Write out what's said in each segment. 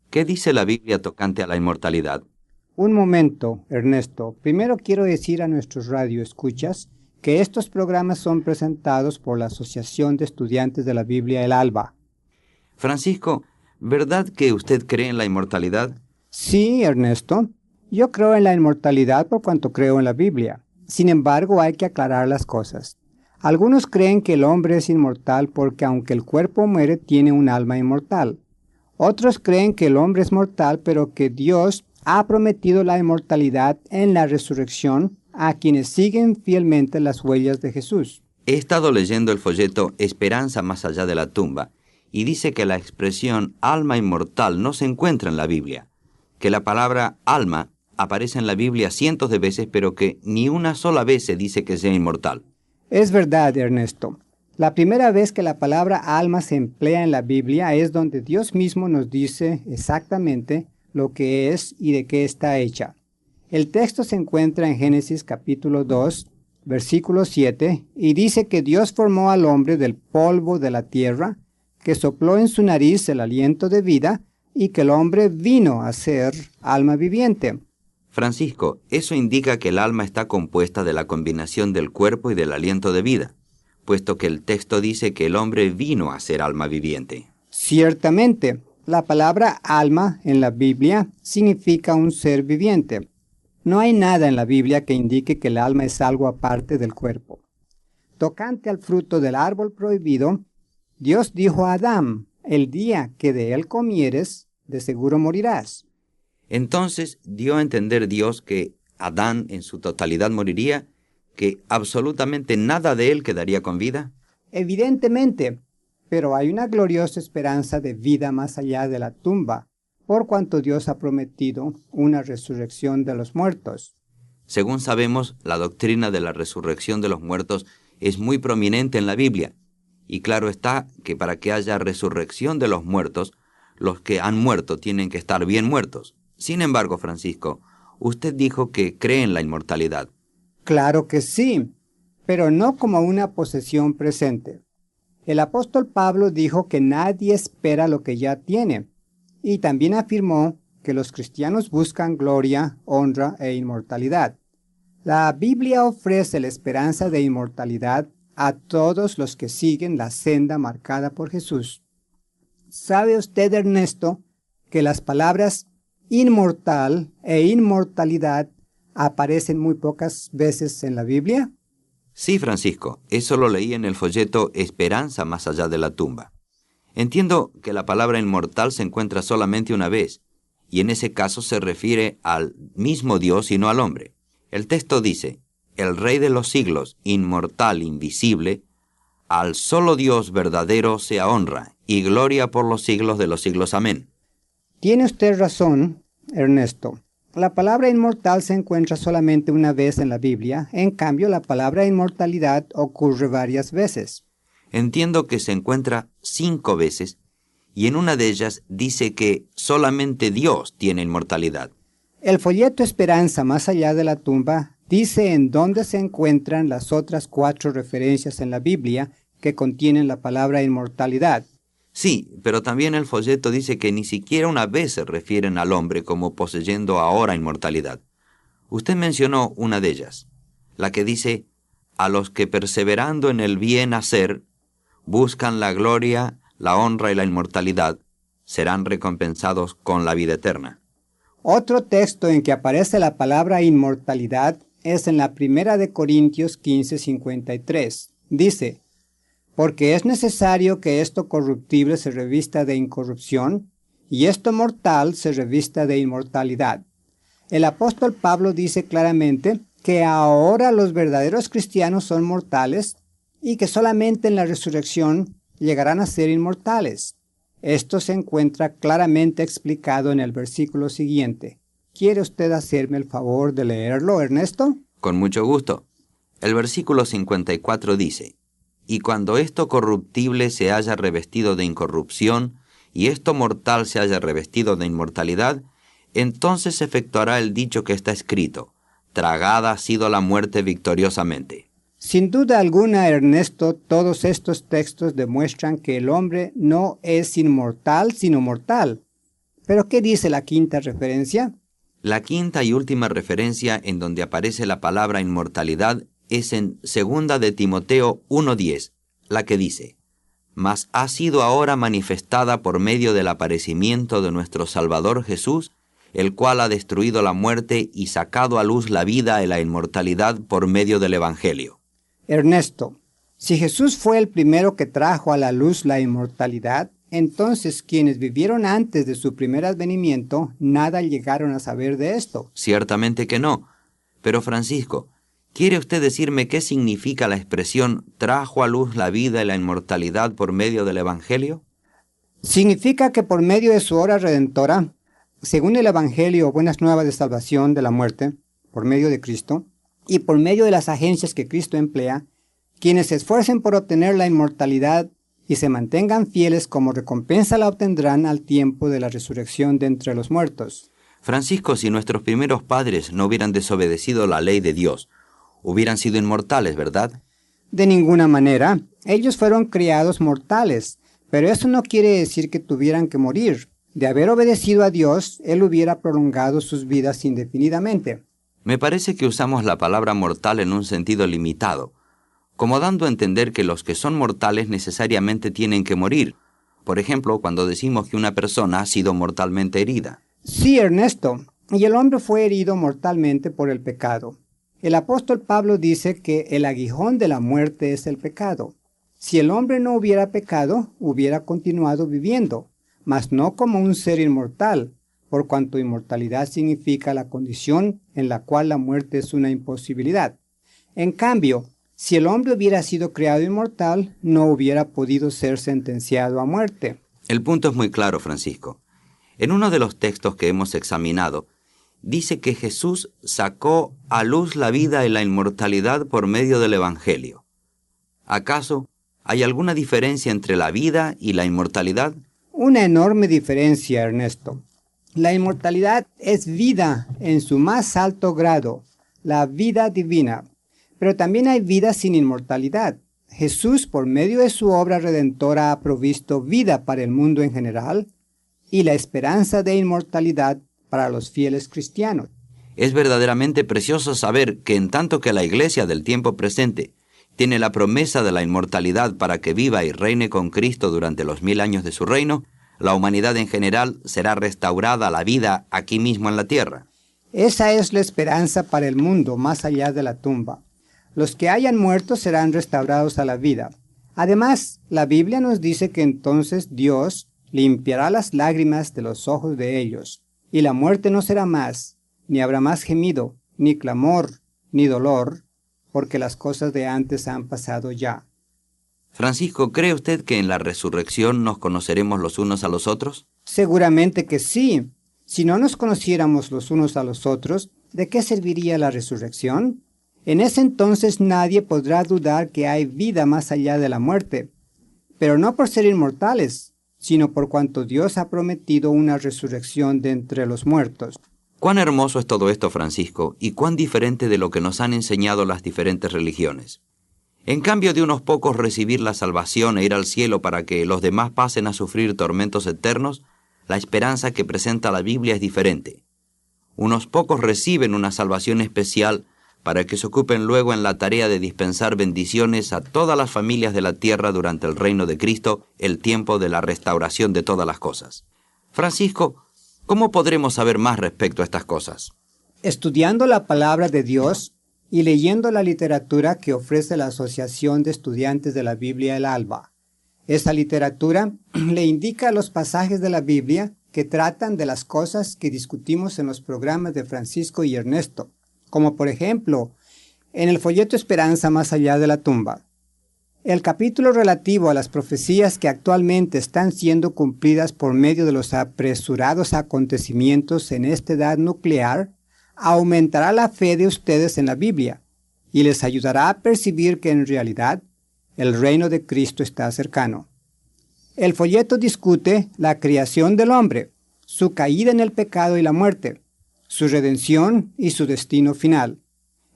¿Qué dice la Biblia tocante a la inmortalidad? Un momento, Ernesto. Primero quiero decir a nuestros radioescuchas que estos programas son presentados por la Asociación de Estudiantes de la Biblia El Alba. Francisco, ¿verdad que usted cree en la inmortalidad? Sí, Ernesto. Yo creo en la inmortalidad por cuanto creo en la Biblia. Sin embargo, hay que aclarar las cosas. Algunos creen que el hombre es inmortal porque aunque el cuerpo muere, tiene un alma inmortal. Otros creen que el hombre es mortal, pero que Dios ha prometido la inmortalidad en la resurrección a quienes siguen fielmente las huellas de Jesús. He estado leyendo el folleto Esperanza más allá de la tumba y dice que la expresión alma inmortal no se encuentra en la Biblia, que la palabra alma aparece en la Biblia cientos de veces, pero que ni una sola vez se dice que sea inmortal. Es verdad, Ernesto. La primera vez que la palabra alma se emplea en la Biblia es donde Dios mismo nos dice exactamente lo que es y de qué está hecha. El texto se encuentra en Génesis capítulo 2, versículo 7, y dice que Dios formó al hombre del polvo de la tierra, que sopló en su nariz el aliento de vida, y que el hombre vino a ser alma viviente. Francisco, eso indica que el alma está compuesta de la combinación del cuerpo y del aliento de vida, puesto que el texto dice que el hombre vino a ser alma viviente. Ciertamente, la palabra alma en la Biblia significa un ser viviente. No hay nada en la Biblia que indique que el alma es algo aparte del cuerpo. Tocante al fruto del árbol prohibido, Dios dijo a Adán, el día que de él comieres, de seguro morirás. Entonces dio a entender Dios que Adán en su totalidad moriría, que absolutamente nada de él quedaría con vida. Evidentemente, pero hay una gloriosa esperanza de vida más allá de la tumba, por cuanto Dios ha prometido una resurrección de los muertos. Según sabemos, la doctrina de la resurrección de los muertos es muy prominente en la Biblia, y claro está que para que haya resurrección de los muertos, los que han muerto tienen que estar bien muertos. Sin embargo, Francisco, usted dijo que cree en la inmortalidad. Claro que sí, pero no como una posesión presente. El apóstol Pablo dijo que nadie espera lo que ya tiene, y también afirmó que los cristianos buscan gloria, honra e inmortalidad. La Biblia ofrece la esperanza de inmortalidad a todos los que siguen la senda marcada por Jesús. ¿Sabe usted, Ernesto, que las palabras inmortal e inmortalidad aparecen muy pocas veces en la Biblia? Sí, Francisco, eso lo leí en el folleto Esperanza más allá de la tumba. Entiendo que la palabra inmortal se encuentra solamente una vez, y en ese caso se refiere al mismo Dios y no al hombre. El texto dice, el Rey de los siglos, inmortal, invisible, al solo Dios verdadero sea honra y gloria por los siglos de los siglos. Amén. Tiene usted razón, Ernesto. La palabra inmortal se encuentra solamente una vez en la Biblia, en cambio la palabra inmortalidad ocurre varias veces. Entiendo que se encuentra 5 veces, y en una de ellas dice que solamente Dios tiene inmortalidad. El folleto Esperanza más allá de la tumba dice en dónde se encuentran las otras 4 referencias en la Biblia que contienen la palabra inmortalidad. Sí, pero también el folleto dice que ni siquiera una vez se refieren al hombre como poseyendo ahora inmortalidad. Usted mencionó una de ellas, la que dice, a los que perseverando en el bien hacer, buscan la gloria, la honra y la inmortalidad, serán recompensados con la vida eterna. Otro texto en que aparece la palabra inmortalidad es en la 1 Corintios 15:53. Dice, porque es necesario que esto corruptible se revista de incorrupción, y esto mortal se revista de inmortalidad. El apóstol Pablo dice claramente que ahora los verdaderos cristianos son mortales y que solamente en la resurrección llegarán a ser inmortales. Esto se encuentra claramente explicado en el versículo siguiente. ¿Quiere usted hacerme el favor de leerlo, Ernesto? Con mucho gusto. El versículo 54 dice, y cuando esto corruptible se haya revestido de incorrupción, y esto mortal se haya revestido de inmortalidad, entonces se efectuará el dicho que está escrito, tragada ha sido la muerte victoriosamente. Sin duda alguna, Ernesto, todos estos textos demuestran que el hombre no es inmortal, sino mortal. ¿Pero qué dice la quinta referencia? La quinta y última referencia en donde aparece la palabra inmortalidad es en 2 de Timoteo 1:10, la que dice: «Mas ha sido ahora manifestada por medio del aparecimiento de nuestro Salvador Jesús, el cual ha destruido la muerte y sacado a luz la vida y la inmortalidad por medio del Evangelio». Ernesto, si Jesús fue el primero que trajo a la luz la inmortalidad, entonces quienes vivieron antes de su primer advenimiento nada llegaron a saber de esto. Ciertamente que no. Pero Francisco, ¿quiere usted decirme qué significa la expresión «trajo a luz la vida y la inmortalidad por medio del Evangelio»? Significa que por medio de su obra redentora, según el Evangelio, buenas nuevas de salvación de la muerte, por medio de Cristo, y por medio de las agencias que Cristo emplea, quienes se esfuercen por obtener la inmortalidad y se mantengan fieles como recompensa la obtendrán al tiempo de la resurrección de entre los muertos. Francisco, si nuestros primeros padres no hubieran desobedecido la ley de Dios, hubieran sido inmortales, ¿verdad? De ninguna manera. Ellos fueron criados mortales, pero eso no quiere decir que tuvieran que morir. De haber obedecido a Dios, Él hubiera prolongado sus vidas indefinidamente. Me parece que usamos la palabra mortal en un sentido limitado, como dando a entender que los que son mortales necesariamente tienen que morir. Por ejemplo, cuando decimos que una persona ha sido mortalmente herida. Sí, Ernesto, y el hombre fue herido mortalmente por el pecado. El apóstol Pablo dice que el aguijón de la muerte es el pecado. Si el hombre no hubiera pecado, hubiera continuado viviendo, mas no como un ser inmortal, por cuanto inmortalidad significa la condición en la cual la muerte es una imposibilidad. En cambio, si el hombre hubiera sido creado inmortal, no hubiera podido ser sentenciado a muerte. El punto es muy claro, Francisco. En uno de los textos que hemos examinado, dice que Jesús sacó a luz la vida y la inmortalidad por medio del Evangelio. ¿Acaso hay alguna diferencia entre la vida y la inmortalidad? Una enorme diferencia, Ernesto. La inmortalidad es vida en su más alto grado, la vida divina. Pero también hay vida sin inmortalidad. Jesús, por medio de su obra redentora, ha provisto vida para el mundo en general y la esperanza de inmortalidad para los fieles cristianos. Es verdaderamente precioso saber que en tanto que la Iglesia del tiempo presente tiene la promesa de la inmortalidad para que viva y reine con Cristo durante los 1000 años de su reino, la humanidad en general será restaurada a la vida aquí mismo en la tierra. Esa es la esperanza para el mundo más allá de la tumba. Los que hayan muerto serán restaurados a la vida. Además, la Biblia nos dice que entonces Dios limpiará las lágrimas de los ojos de ellos, y la muerte no será más, ni habrá más gemido, ni clamor, ni dolor, porque las cosas de antes han pasado ya. Francisco, ¿cree usted que en la resurrección nos conoceremos los unos a los otros? Seguramente que sí. Si no nos conociéramos los unos a los otros, ¿de qué serviría la resurrección? En ese entonces nadie podrá dudar que hay vida más allá de la muerte, pero no por ser inmortales, sino por cuanto Dios ha prometido una resurrección de entre los muertos. Cuán hermoso es todo esto, Francisco, y cuán diferente de lo que nos han enseñado las diferentes religiones. En cambio de unos pocos recibir la salvación e ir al cielo para que los demás pasen a sufrir tormentos eternos, la esperanza que presenta la Biblia es diferente. Unos pocos reciben una salvación especial para que se ocupen luego en la tarea de dispensar bendiciones a todas las familias de la tierra durante el reino de Cristo, el tiempo de la restauración de todas las cosas. Francisco, ¿cómo podremos saber más respecto a estas cosas? Estudiando la palabra de Dios y leyendo la literatura que ofrece la Asociación de Estudiantes de la Biblia El Alba. Esa literatura le indica los pasajes de la Biblia que tratan de las cosas que discutimos en los programas de Francisco y Ernesto, como por ejemplo, en el folleto Esperanza más allá de la tumba. El capítulo relativo a las profecías que actualmente están siendo cumplidas por medio de los apresurados acontecimientos en esta edad nuclear aumentará la fe de ustedes en la Biblia y les ayudará a percibir que en realidad el reino de Cristo está cercano. El folleto discute la creación del hombre, su caída en el pecado y la muerte, su redención y su destino final.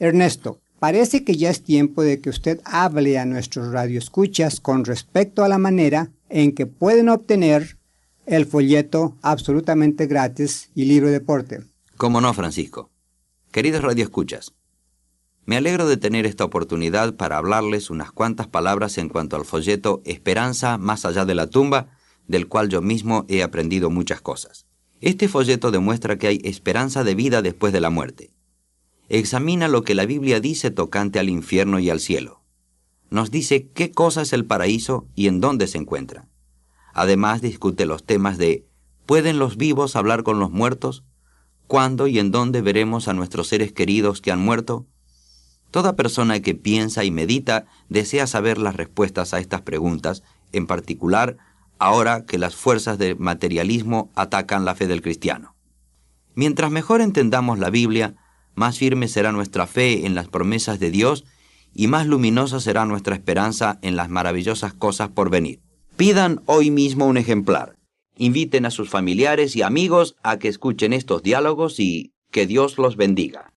Ernesto, Parece que ya es tiempo de que usted hable a nuestros radioescuchas con respecto a la manera en que pueden obtener el folleto absolutamente gratis y libro de porte. ¿Cómo no, Francisco? Queridos radioescuchas, me alegro de tener esta oportunidad para hablarles unas cuantas palabras en cuanto al folleto Esperanza más allá de la tumba, del cual yo mismo he aprendido muchas cosas. Este folleto demuestra que hay esperanza de vida después de la muerte. Examina lo que la Biblia dice tocante al infierno y al cielo. Nos dice qué cosa es el paraíso y en dónde se encuentra. Además discute los temas de ¿pueden los vivos hablar con los muertos? ¿Cuándo y en dónde veremos a nuestros seres queridos que han muerto? Toda persona que piensa y medita desea saber las respuestas a estas preguntas, en particular ahora que las fuerzas del materialismo atacan la fe del cristiano. Mientras mejor entendamos la Biblia, más firme será nuestra fe en las promesas de Dios y más luminosa será nuestra esperanza en las maravillosas cosas por venir. Pidan hoy mismo un ejemplar. Inviten a sus familiares y amigos a que escuchen estos diálogos y que Dios los bendiga.